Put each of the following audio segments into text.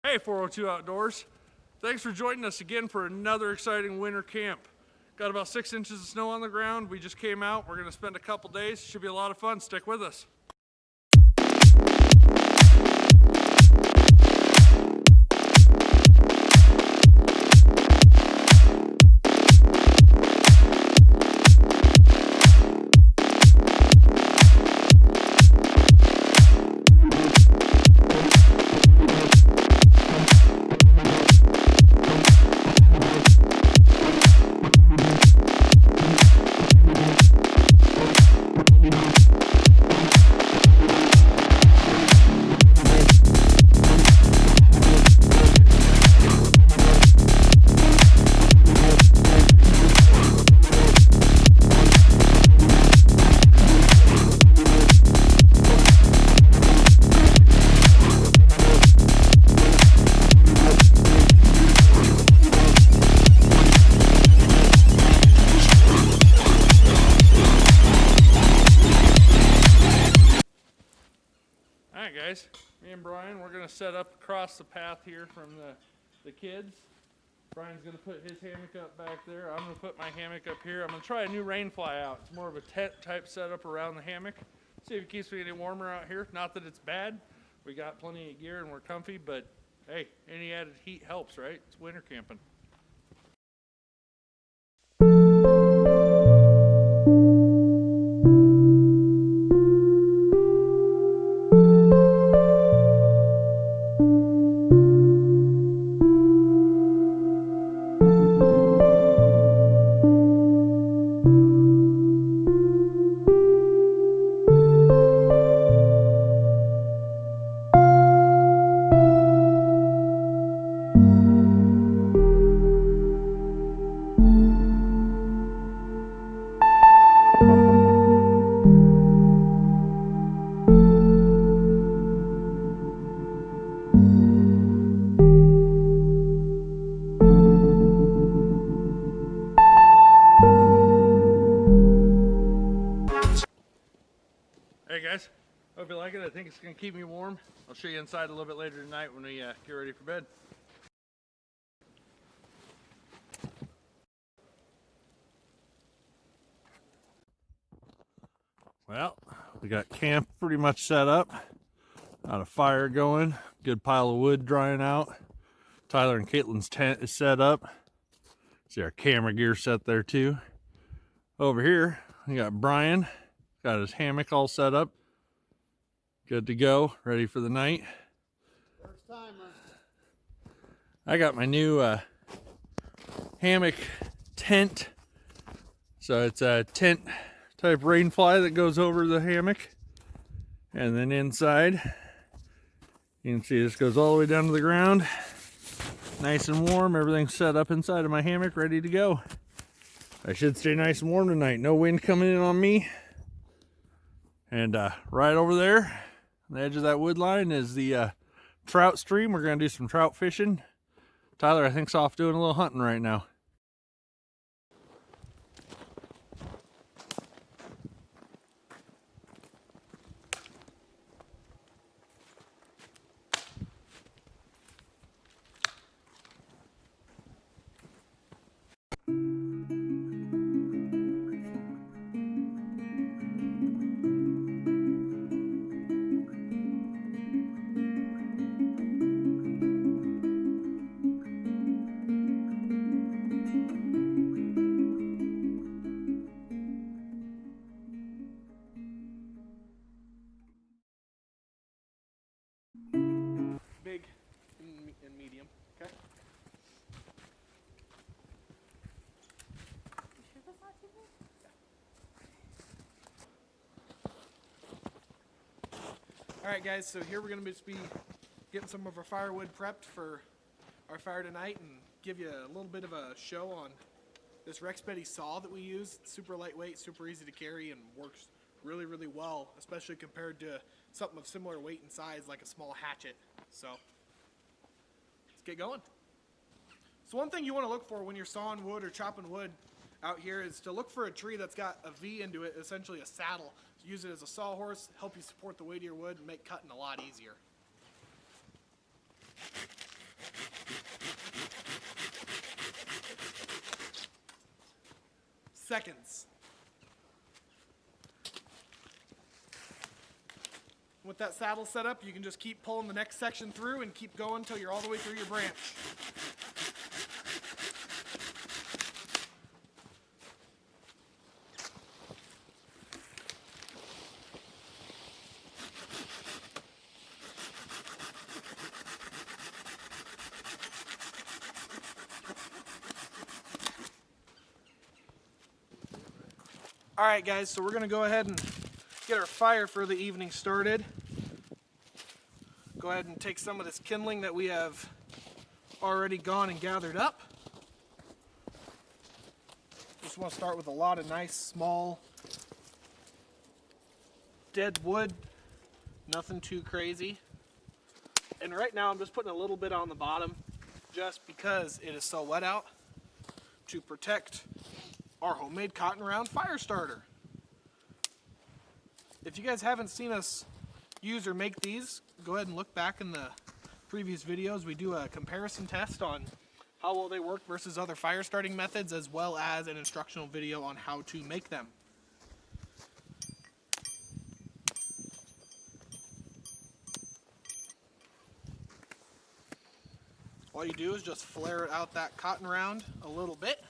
Hey 402 Outdoors, thanks for joining us again for another exciting winter camp. Got about 6 inches of snow on the ground. We just came out. We're going to spend a couple days. Should be a lot of fun. Stick with us. Alright guys, me and Brian, we're going to set up across the path here from the kids. Brian's going to put his hammock up back there. I'm going to put my hammock up here. I'm going to try a new rain fly out. It's more of a tent type setup around the hammock. See if it keeps me any warmer out here. Not that it's bad. We got plenty of gear and we're comfy, but hey, any added heat helps, right? It's winter camping. Hey guys, hope you like it. I think it's going to keep me warm. I'll show you inside a little bit later tonight when we get ready for bed. Well, we got camp pretty much set up. Got a fire going, good pile of wood drying out. Tyler and Caitlin's tent is set up. See our camera gear set there too. Over here, we got Brian. Got his hammock all set up. Good to go, ready for the night. First timer. I got my new hammock tent. So it's a tent type rain fly that goes over the hammock. And then inside, you can see this goes all the way down to the ground. Nice and warm, everything's set up inside of my hammock, ready to go. I should stay nice and warm tonight. No wind coming in on me. And right over there, on the edge of that wood line is the trout stream. We're going to do some trout fishing. Tyler, I think's off doing a little hunting right now. Big and medium. Okay. You sure that's not too big? All right, guys. So here we're gonna just be getting some of our firewood prepped for our fire tonight and give you a little bit of a show on this Rex Betty saw that we use. It's super lightweight, super easy to carry, and works really, really well, especially compared to something of similar weight and size like a small hatchet. So let's get going. So one thing you want to look for when you're sawing wood or chopping wood out here is to look for a tree that's got a V into it, essentially a saddle. So use it as a sawhorse, help you support the weight of your wood, and make cutting a lot easier. Seconds. With that saddle set up, you can just keep pulling the next section through and keep going until you're all the way through your branch. All right, guys, so we're gonna go ahead and get our fire for the evening started. Go ahead and take some of this kindling that we have already gone and gathered up. Just want to start with a lot of nice, small, dead wood. Nothing too crazy. And right now I'm just putting a little bit on the bottom just because it is so wet out to protect our homemade cotton round fire starter. If you guys haven't seen us use or make these, go ahead and look back in the previous videos. We do a comparison test on how well they work versus other fire starting methods, as well as an instructional video on how to make them. All you do is just flare out that cotton round a little bit.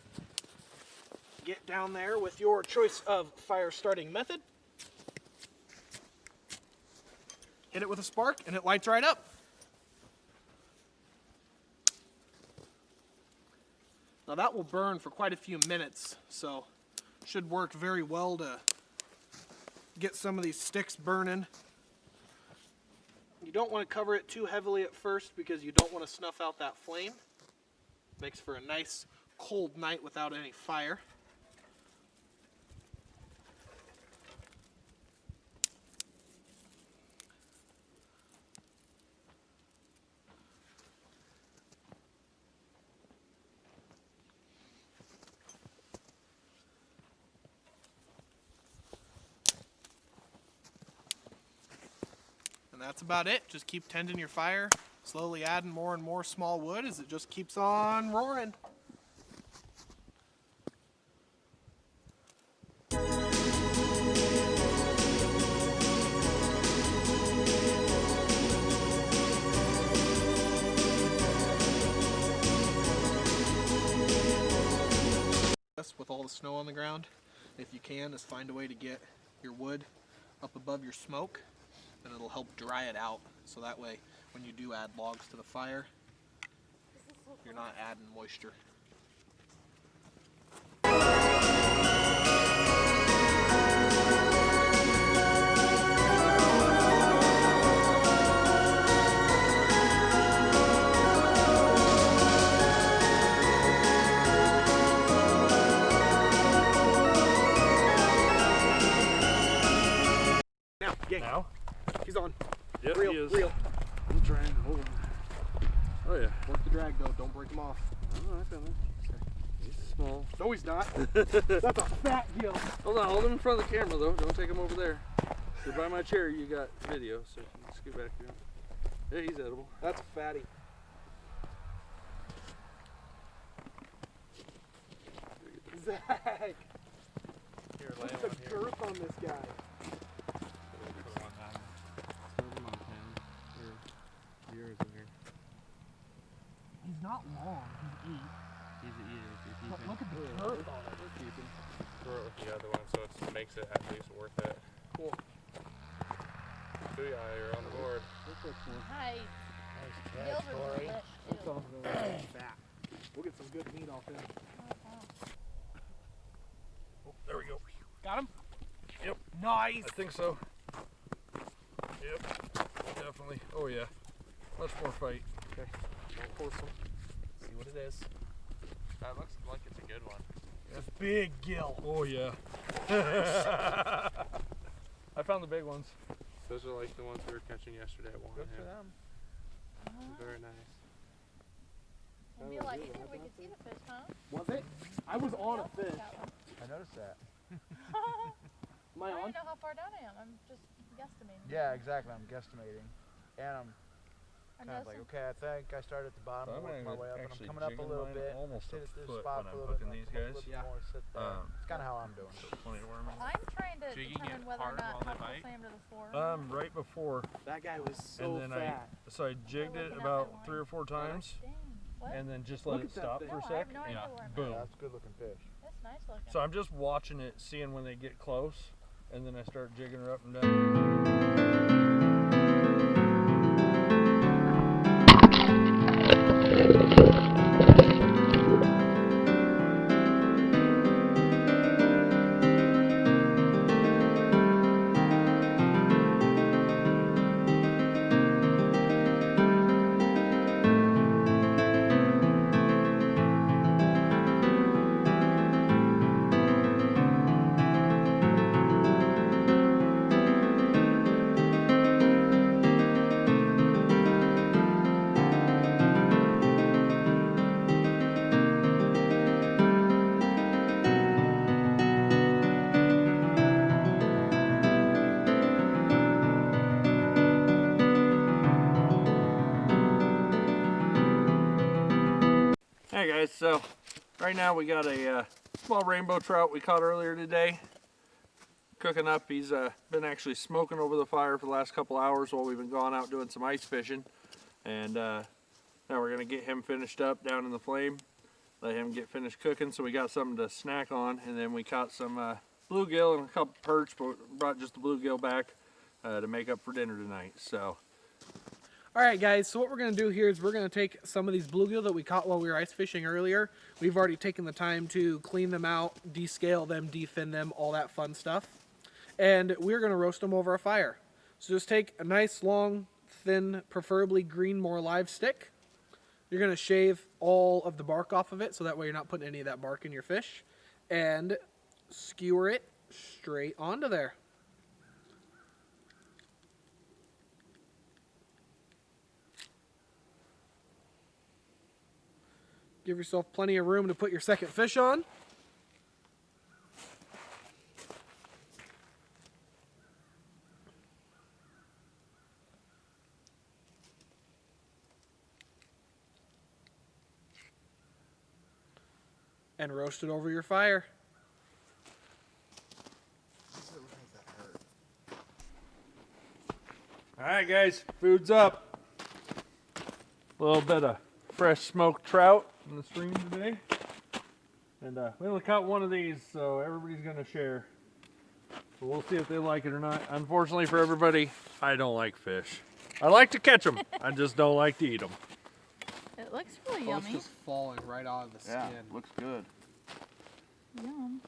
Get down there with your choice of fire starting method. Hit it with a spark and it lights right up. Now that will burn for quite a few minutes, so should work very well to get some of these sticks burning. You don't want to cover it too heavily at first because you don't want to snuff out that flame. Makes for a nice cold night without any fire. And that's about it. Just keep tending your fire, slowly adding more and more small wood as it just keeps on roaring. With all the snow on the ground, if you can, is find a way to get your wood up above your smoke, and it'll help dry it out, so that way when you do add logs to the fire, you're not adding moisture. Now? He's on. Yep, reel, he is. reel. I'm trying. Hold on. Oh yeah. Work the drag though, don't break him off. Oh, I got him. He's small. No, he's not. That's a fat deal. Hold on, hold him in front of the camera though. Don't take him over there. You're by my chair, you got video, so you can scoot back here. Yeah, he's edible. That's a fatty. Zach! Here, Look lay at him the on here. girth on this guy. Put him on that. Throw him on Montana. Or Arizona. He's not long, he's 8. He's an eater if you're But keeping. look at the girth on it. We're keeping. Throw it with the other one so it makes it at least worth it. Cool. Booyah, you're on the board. Hi. Nice catch, Corey. That's all really fat. We'll get some good meat off him. Oh, there we go. Got him? Yep. Nice. I think so. Yep. Definitely. Oh yeah. Much more fight. Okay. Don't force them. See what it is. That looks like it's a good one. It's a big gill. Oh yeah. I found the big ones. Those are like the ones we were catching yesterday at one. Good for them. Very nice. It'd be like, you think we could see the fish, huh? Was it? I was on a fish. I noticed that. Am I I on? don't know how far down I am. I'm just guesstimating. Yeah, exactly. I'm guesstimating. And I'm I'm kind of like, guessing. okay, I think I started at the bottom, So I'm worked my way up, and I'm actually coming up a jigging little mine bit. almost sit a at this foot spot when for I'm a little bit, hooking and these come up a guys. little bit Yeah. more, sit there. It's kind of how I'm doing. Plenty of worm in I'm trying to Jigging determine it whether or hard not while they helpful bite? slam to the floor. Right before, That guy was so and then fat. I jigged it looking at about my line. 3 or 4 times, Dang. What? and then just Look let it at that stop thing. for No, a I sec. have no idea Yeah. where I'm at. Boom. Yeah, that's a good looking fish. That's nice looking. So I'm just watching it, seeing when they get close, and then I start jigging her up and down. Hey guys, so right now we got a small rainbow trout we caught earlier today. Cooking up. He's been actually smoking over the fire for the last couple hours while we've been going out doing some ice fishing. And now we're gonna get him finished up down in the flame, let him get finished cooking so we got something to snack on. And then we caught some bluegill and a couple perch, but brought just the bluegill back to make up for dinner tonight. So All right, guys, so what we're going to do here is we're going to take some of these bluegill that we caught while we were ice fishing earlier. We've already taken the time to clean them out, descale them, defin them, all that fun stuff. And we're going to roast them over a fire. So just take a nice, long, thin, preferably green, more live stick. You're going to shave all of the bark off of it so that way you're not putting any of that bark in your fish. And skewer it straight onto there. Give yourself plenty of room to put your second fish on. And roast it over your fire. alright guys, food's up. A little bit of fresh smoked trout in the stream today. And we only caught one of these, so everybody's gonna share. So we'll see if they like it or not. Unfortunately for everybody, I don't like fish. I like to catch them, I just don't like to eat them. It looks really Oh, it's yummy. just falling right out of the skin. Yeah, looks good. Yum.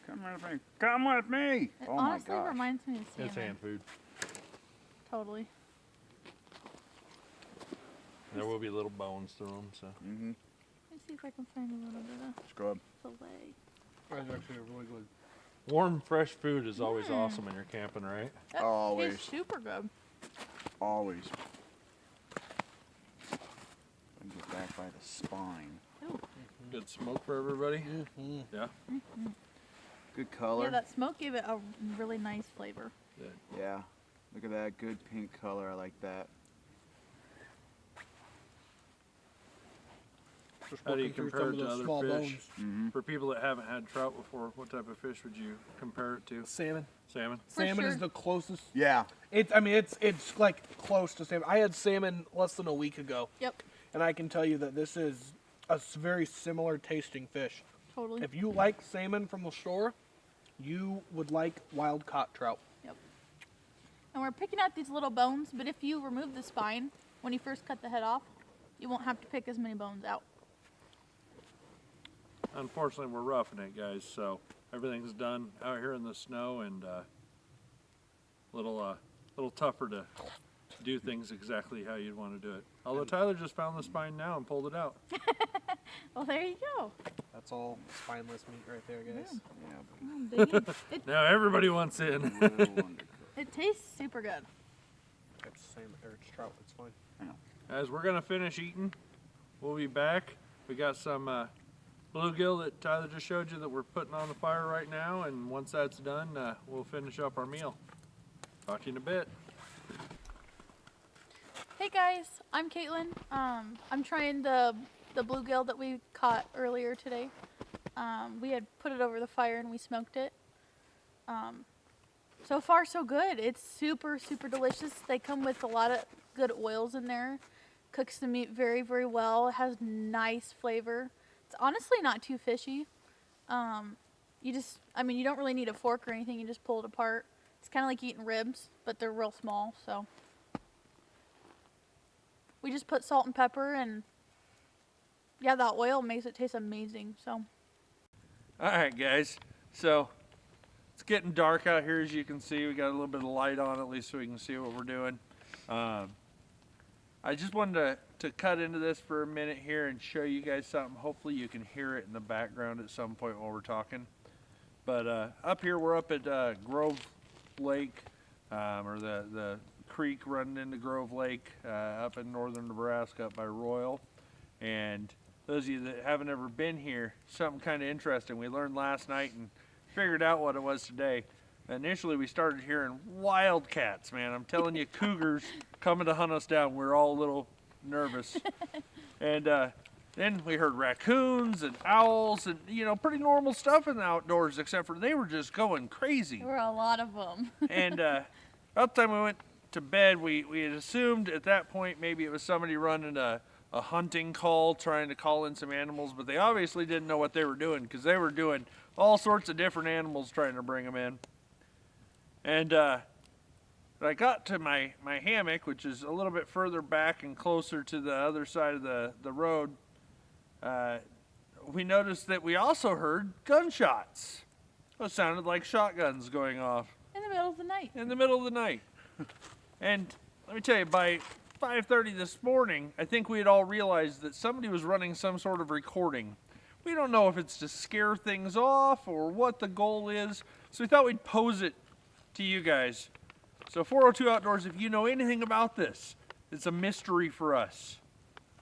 Come with me. Come with me. It Oh my honestly gosh. reminds me of salmon. It's hand food. Totally. There will be little bones through them, so. Mm-hmm. Let me see if I can find a little bit Scrub. of fillet. That's actually really good. Warm, fresh food is always awesome when you're camping, right? That Always. tastes super good. Always. And get back by the spine. Ooh. Good smoke for everybody. Yeah. Good color. Yeah, that smoke gave it a really nice flavor. Yeah. Look at that good pink color. I like that. Just How do you working through compare it some of to those other small fish? bones. Mm-hmm. For people that haven't had trout before, what type of fish would you compare it to? Salmon. Salmon? For Salmon is sure. the closest. Yeah. It's like close to salmon. I had salmon less than a week ago, Yep, and I can tell you that this is a very similar tasting fish. totally. If you like salmon from the shore, you would like wild caught trout. Yep. And we're picking out these little bones, but if you remove the spine when you first cut the head off, you won't have to pick as many bones out. Unfortunately, we're roughing it, guys, so everything's done out here in the snow and little tougher to do things exactly how you'd want to do it. Although Tyler just found the spine now and pulled it out. Well, there you go. That's all spineless meat right there, guys. Yeah, It, Now everybody wants in. but no wonder. it tastes super good. It's the same, or it's trout. It's fine. As we're gonna finish eating, we'll be back. We got some bluegill that Tyler just showed you that we're putting on the fire right now, and once that's done, we'll finish up our meal. Talk to you in a bit. Hey guys, I'm Caitlin. I'm trying the bluegill that we caught earlier today. We had put it over the fire and we smoked it. So far so good. It's super, super delicious. They come with a lot of good oils in there. Cooks the meat very, very well. It has nice flavor. It's honestly not too fishy. You don't really need a fork or anything. You just pull it apart. It's kind of like eating ribs, but they're real small, so. We just put salt and pepper, and yeah, that oil makes it taste amazing, so. All right, guys. So it's getting dark out here, as you can see. We got a little bit of light on, at least so we can see what we're doing. I just wanted to cut into this for a minute here and show you guys something. Hopefully you can hear it in the background at some point while we're talking. But up here, we're up at Grove Lake, or the creek running into Grove Lake up in northern Nebraska up by Royal. And those of you that haven't ever been here, something kind of interesting. We learned last night and figured out what it was today. Initially, we started hearing wildcats, man. I'm telling you, cougars coming to hunt us down. We're all a little nervous. And then we heard raccoons and owls and, pretty normal stuff in the outdoors, except for they were just going crazy. There were a lot of them. And about the time we went to bed, we had assumed at that point maybe it was somebody running a hunting call, trying to call in some animals, but they obviously didn't know what they were doing because they were doing all sorts of different animals trying to bring them in. And I got to my hammock, which is a little bit further back and closer to the other side of the road. We noticed that we also heard gunshots. It sounded like shotguns going off. In the middle of the night. In the middle of the night. And let me tell you, by 5:30 this morning, I think we had all realized that somebody was running some sort of recording. We don't know if it's to scare things off or what the goal is, so we thought we'd pose it to you guys. So 402 Outdoors, if you know anything about this, it's a mystery for us.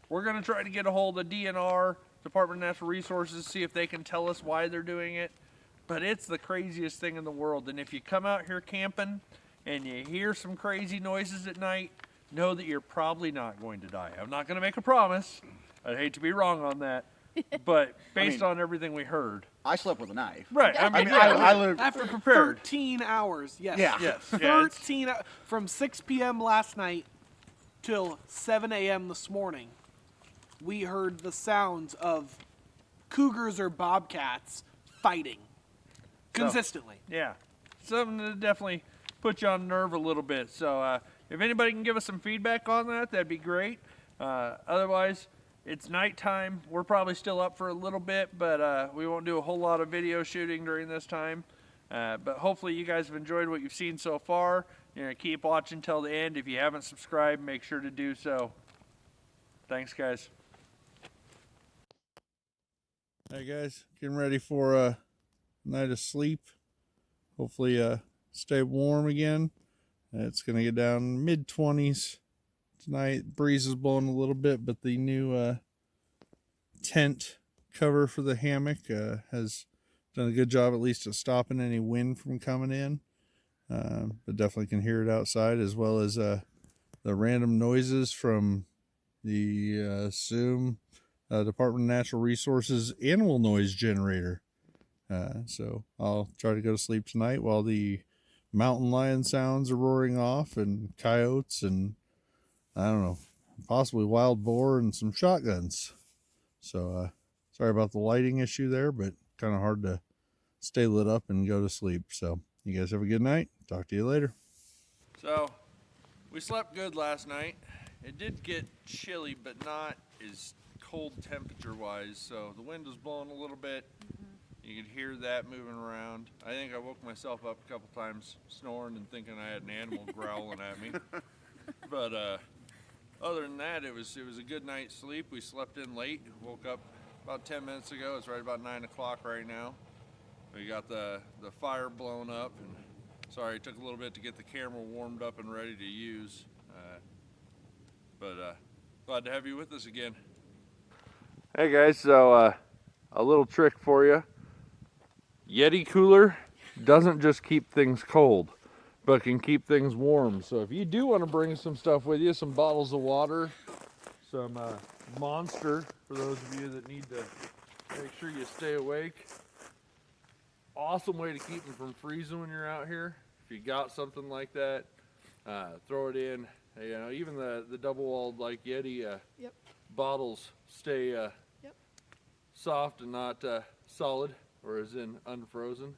We're going to try to get a hold of DNR, Department of Natural Resources, see if they can tell us why they're doing it. But it's the craziest thing in the world. And if you come out here camping and you hear some crazy noises at night, know that you're probably not going to die. I'm not going to make a promise. I'd hate to be wrong on that. But based on everything we heard. I slept with a knife. Right. I lived. After prepared. 13 hours, yes. Yeah. Yes. 13 from 6 p.m. last night till 7 a.m. this morning, we heard the sounds of cougars or bobcats fighting consistently. Yeah. Something to definitely put you on nerve a little bit. So if anybody can give us some feedback on that, that'd be great. Otherwise, it's nighttime. We're probably still up for a little bit, but we won't do a whole lot of video shooting during this time. But hopefully you guys have enjoyed what you've seen so far. Keep watching till the end. If you haven't subscribed, make sure to do so. Thanks, guys. Hey, guys. Getting ready for a night of sleep. Hopefully stay warm again. It's going to get down mid-20s. Tonight, breeze is blowing a little bit, but the new tent cover for the hammock has done a good job, at least, of stopping any wind from coming in. But definitely can hear it outside, as well as the random noises from the Department of Natural Resources animal noise generator. So I'll try to go to sleep tonight while the mountain lion sounds are roaring off, and coyotes, and I don't know, possibly wild boar and some shotguns. So sorry about the lighting issue there, but kind of hard to stay lit up and go to sleep. So you guys have a good night. Talk to you later. So we slept good last night. It did get chilly, but not as cold temperature wise. So the wind was blowing a little bit. You could hear that moving around. I think I woke myself up a couple times snoring and thinking I had an animal growling at me. But other than that, it was a good night's sleep. We slept in late. Woke up about 10 minutes ago. It's right about 9 o'clock right now. We got the fire blown up, and sorry it took a little bit to get the camera warmed up and ready to use. But glad to have you with us again. Hey guys, so a little trick for you. Yeti cooler doesn't just keep things cold, but can keep things warm. So if you do want to bring some stuff with you, some bottles of water, some Monster for those of you that need to make sure you stay awake. Awesome way to keep them from freezing when you're out here. If you got something like that, throw it in. You know, even the double-walled like Yeti Yep. bottles stay soft and not solid, or as in unfrozen.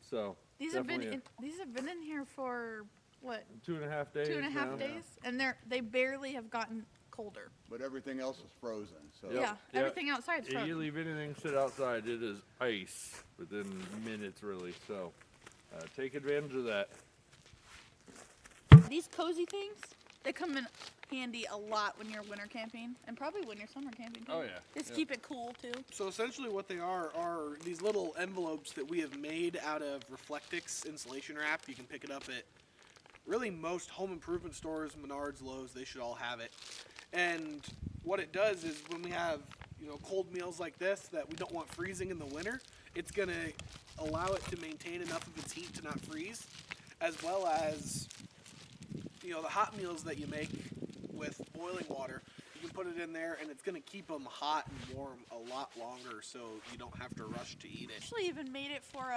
So These have been in here for what? 2.5 days. 2.5 now. days, and they barely have gotten colder. But everything else is frozen. So Yep. Yeah, Yep. everything outside's If frozen. you leave anything sit outside, it is ice within minutes, really. So take advantage of that. These cozy things, they come in handy a lot when you're winter camping, and probably when you're summer camping too. Oh, yeah. Just Yep. keep it cool too. So essentially what they are these little envelopes that we have made out of Reflectix insulation wrap. You can pick it up at really most home improvement stores, Menards, Lowe's, they should all have it. And what it does is when we have, you know, cold meals like this that we don't want freezing in the winter, it's going to allow it to maintain enough of its heat to not freeze, as well as, you know, the hot meals that you make with boiling water. You can put it in there and it's going to keep them hot and warm a lot longer, so you don't have to rush to eat it. Actually even made it for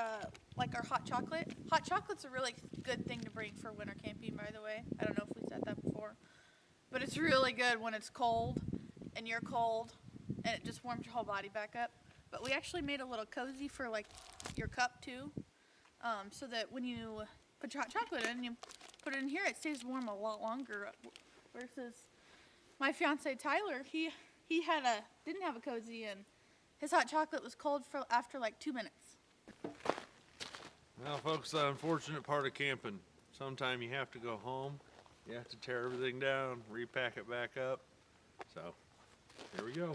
like our hot chocolate. Hot chocolate's a really good thing to bring for winter camping, by the way. I don't know if we said that before. But it's really good when it's cold and you're cold and it just warms your whole body back up. But we actually made a little cozy for like your cup too. So that when you put your hot chocolate in, you put it in here, it stays warm a lot longer. Versus my fiance Tyler, he didn't have a cozy, and his hot chocolate was cold after like 2 minutes. Well, folks, the unfortunate part of camping, sometime you have to go home. You have to tear everything down, repack it back up. So, here we go.